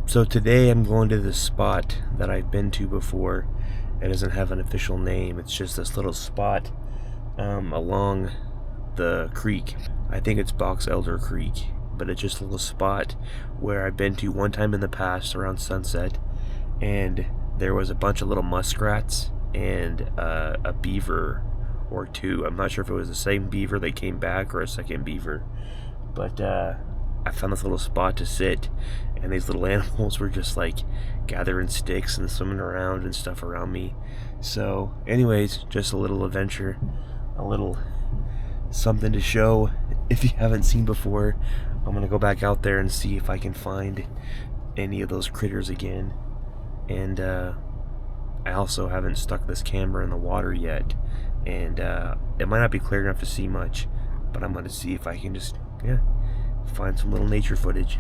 So today I'm going to this spot that I've been to before. It doesn't have an official name. It's just this little spot along the creek. I think it's Box Elder Creek, but it's just a little spot where I've been to one time in the past around sunset, and there was a bunch of little muskrats and a beaver or two. I'm not sure if it was the same beaver that came back or a second beaver, but I found this little spot to sit, and these little animals were just like gathering sticks and swimming around and stuff around me. So anyways, just a little adventure, a little something to show if you haven't seen before. I'm gonna go back out there and see if I can find any of those critters again. And I also haven't stuck this camera in the water yet, and it might not be clear enough to see much, but I'm gonna see if I can just find some little nature footage.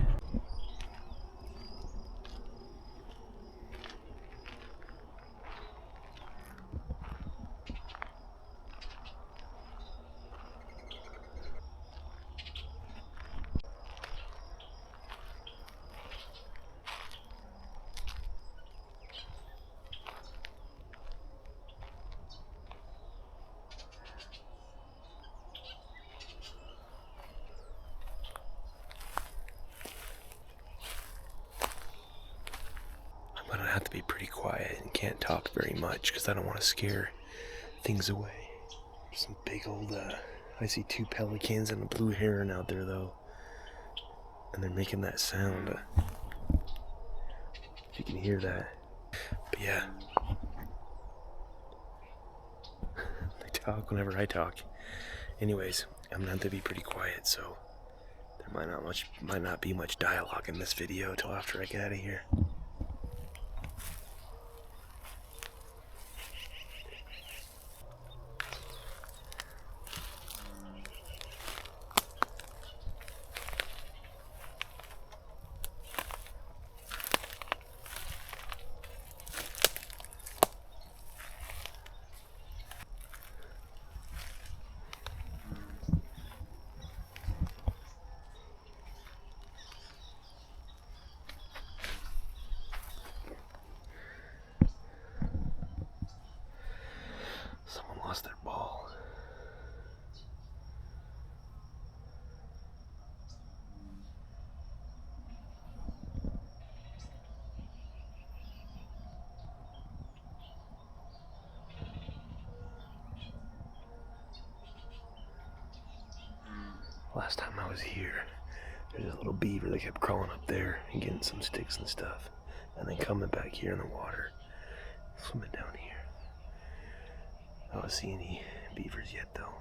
I'm gonna have to be pretty quiet and can't talk very much because I don't want to scare things away. Some big old, I see two pelicans and a blue heron out there though, and they're making that sound. If you can hear that. But yeah, they talk whenever I talk. Anyways, I'm gonna have to be pretty quiet, so there might not be much dialogue in this video till after I get out of here. Someone lost their ball. Last time I was here, there's a little beaver that kept crawling up there and getting some sticks and stuff, and then coming back here in the water, swimming down here. I don't see any beavers yet though.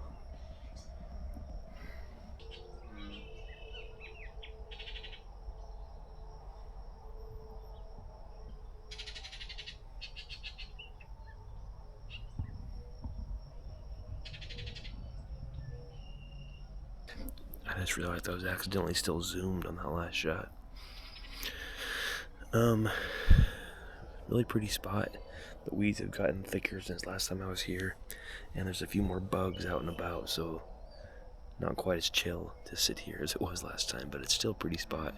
I just realized I was accidentally still zoomed on that last shot. Really pretty spot. The weeds have gotten thicker since last time I was here, and there's a few more bugs out and about, so not quite as chill to sit here as it was last time, but it's still a pretty spot.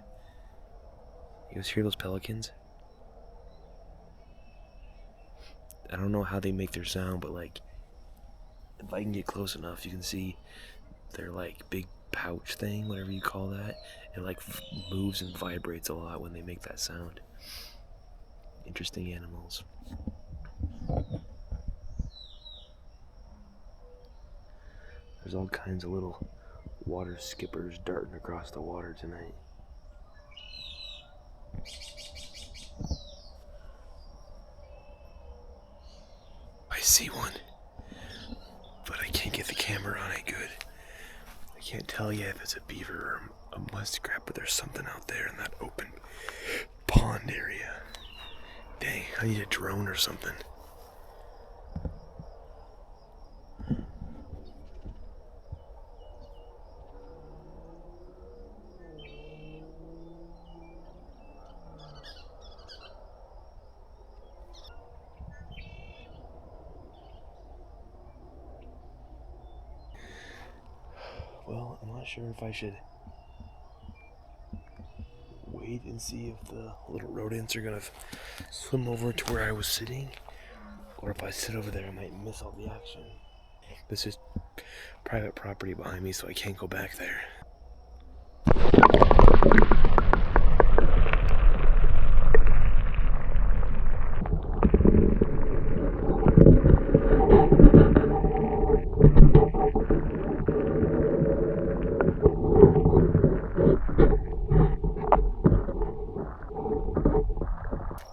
You guys hear those pelicans? I don't know how they make their sound, but like, if I can get close enough, you can see their like big pouch thing, whatever you call that. It like moves and vibrates a lot when they make that sound. Interesting animals. There's all kinds of little water skippers darting across the water tonight. I see one, but I can't get the camera on it good. I can't tell yet if it's a beaver or a muskrat, but there's something out there in that open pond area. Dang, I need a drone or something. Well, I'm not sure if I should wait wait and see if the little rodents are gonna swim over to where I was sitting, or if I sit over there I might miss all the action. This is private property behind me, so I can't go back there.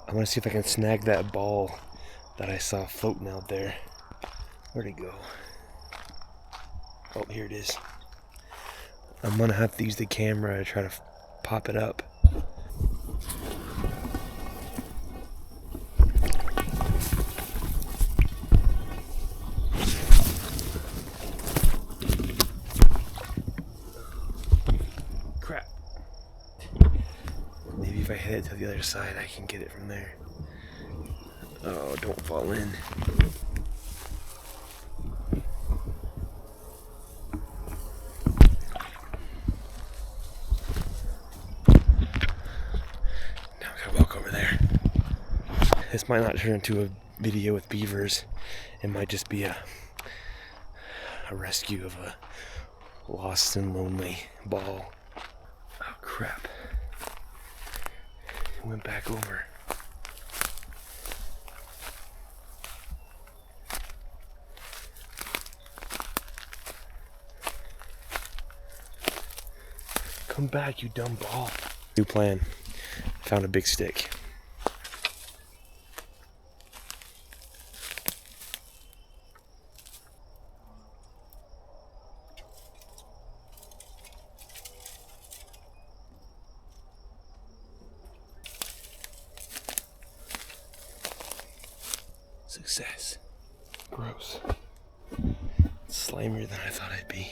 I want to see if I can snag that ball that I saw floating out there. Where'd it go? Oh, here it is. I'm gonna have to use the camera to try to pop it up. Crap. Maybe if I head it to the other side, I can get it from there. Oh, don't fall in. This might not turn into a video with beavers. It might just be a rescue of a lost and lonely ball. Oh crap. It went back over. Come back, you dumb ball. New plan. Found a big stick. Success. Gross. It's slimier than I thought I'd be.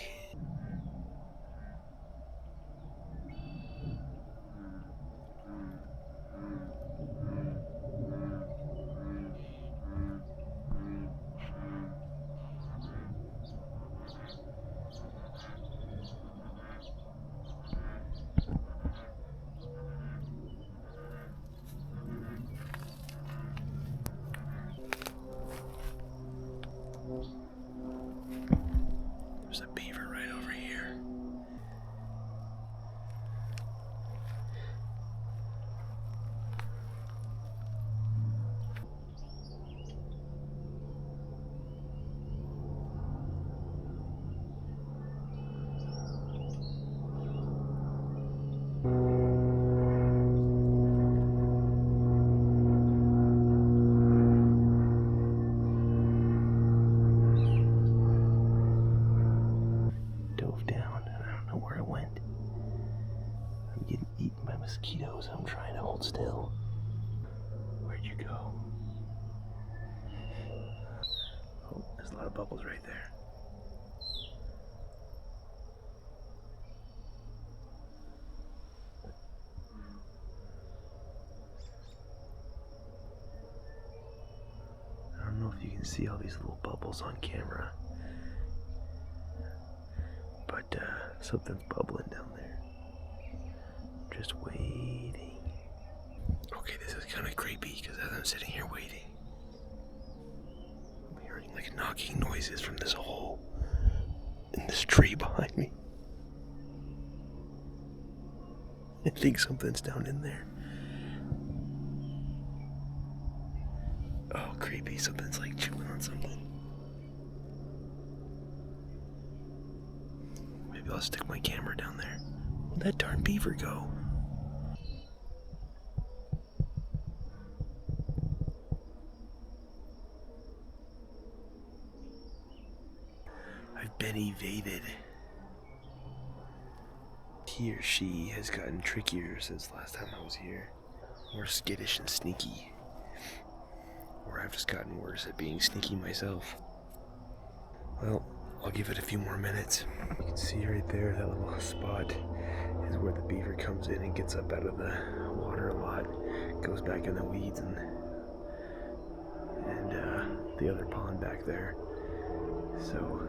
There's a beaver right over here. Mosquitoes, I'm trying to hold still. Where'd you go? Oh, there's a lot of bubbles right there. I don't know if you can see all these little bubbles on camera, but something's bubbling down there. Just waiting. Okay, this is kind of creepy because as I'm sitting here waiting, I'm hearing like knocking noises from this hole in this tree behind me. I think something's down in there. Oh, creepy. Something's like chewing on something. Maybe I'll stick my camera down there. Where'd that darn beaver go? I've been evaded. He or she has gotten trickier since last time I was here. More skittish and sneaky. Or I've just gotten worse at being sneaky myself. Well, I'll give it a few more minutes. You can see right there, that little spot is where the beaver comes in and gets up out of the water a lot. Goes back in the weeds and the other pond back there. So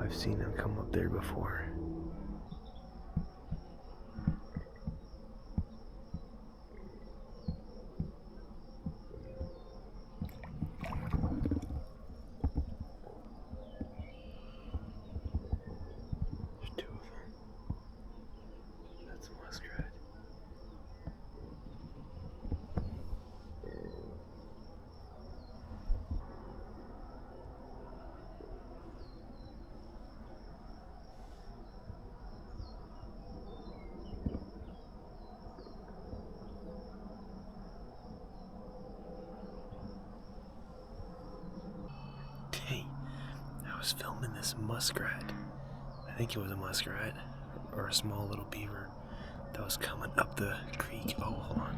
I've seen him come up there before. was filming this muskrat. I think it was a muskrat or a small little beaver that was coming up the creek. Oh, hold on.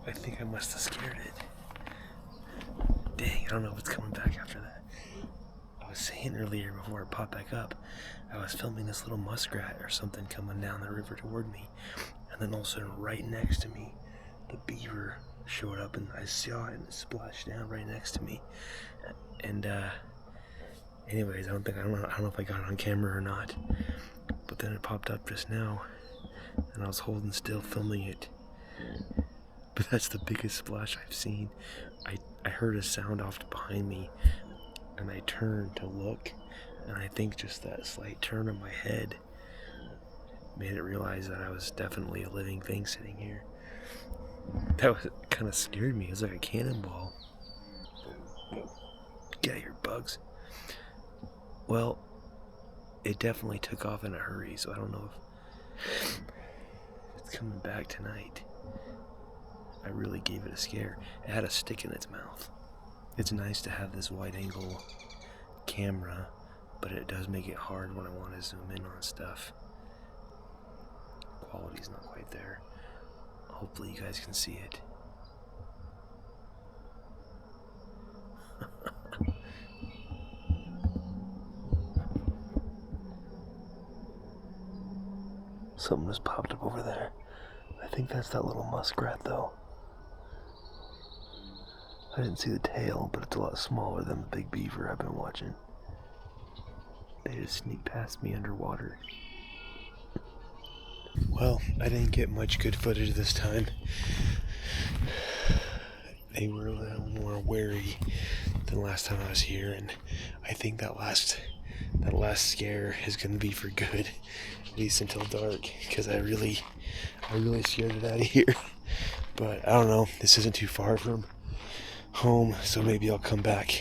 I think I must have scared it. Dang, I don't know what's coming back after that. I was saying earlier before it popped back up, I was filming this little muskrat or something coming down the river toward me. And then all of a sudden, right next to me, the beaver showed up and I saw it and it splashed down right next to me. And anyways, I don't know if I got it on camera or not. But then it popped up just now. And I was holding still filming it. But that's the biggest splash I've seen. I heard a sound off behind me and I turned to look, and I think just that slight turn of my head made it realize that I was definitely a living thing sitting here. That was kind of scared me. It was like a cannonball. Get out of here, bugs. Well, it definitely took off in a hurry, so I don't know if it's coming back tonight. I really gave it a scare. It had a stick in its mouth. It's nice to have this wide angle camera, but it does make it hard when I want to zoom in on stuff. Quality's not quite there. Hopefully you guys can see it. Something just popped up over there. I think that's that little muskrat though. I didn't see the tail, but it's a lot smaller than the big beaver I've been watching. They just sneak past me underwater. Well, I didn't get much good footage this time. They were a little more wary than last time I was here, and I think that last scare is going to be for good, at least until dark, because I really scared it out of here. But I don't know, this isn't too far from home, so maybe I'll come back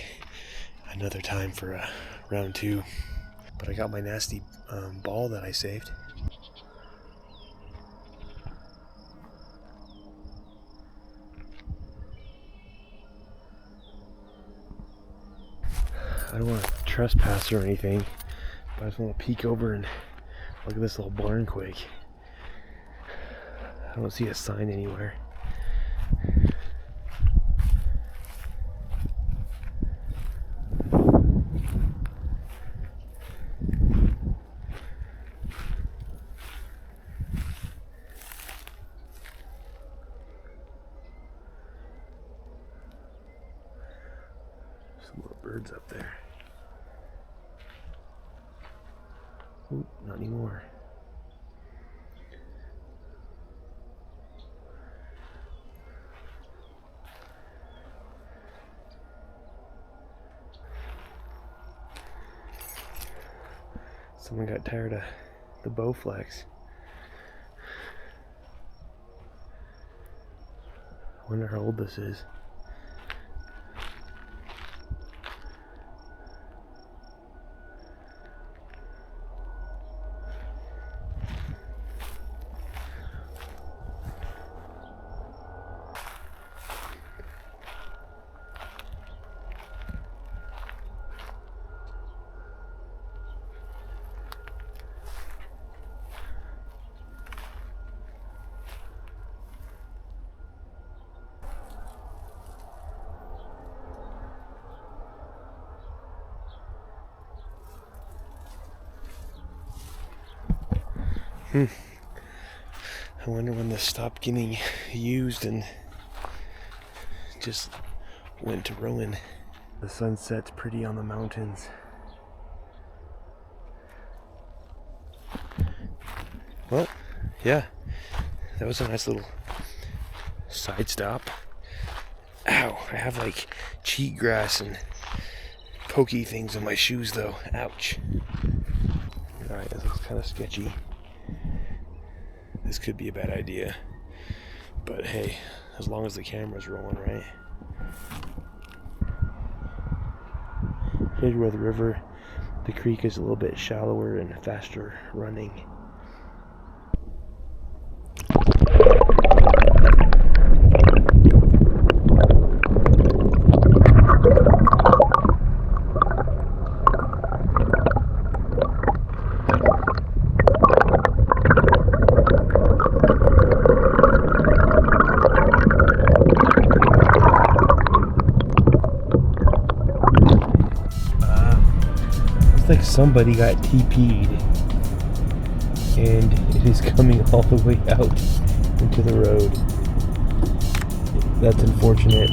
another time for round 2. But I got my nasty ball that I saved. I don't want to trespass or anything, but I just want to peek over and look at this little barn quick. I don't see a sign anywhere. Some little birds up there. Ooh, not anymore. Someone got tired of the Bowflex. I wonder how old this is. I wonder when this stopped getting used and just went to ruin. The sunset's pretty on the mountains. Well, yeah, that was a nice little side stop. Ow, I have like cheatgrass and pokey things on my shoes though. Ouch. Alright, this looks kind of sketchy. This could be a bad idea. But hey, as long as the camera's rolling, right? Here's where the creek is a little bit shallower and faster running. Like somebody got TP'd and it is coming all the way out into the road. That's unfortunate.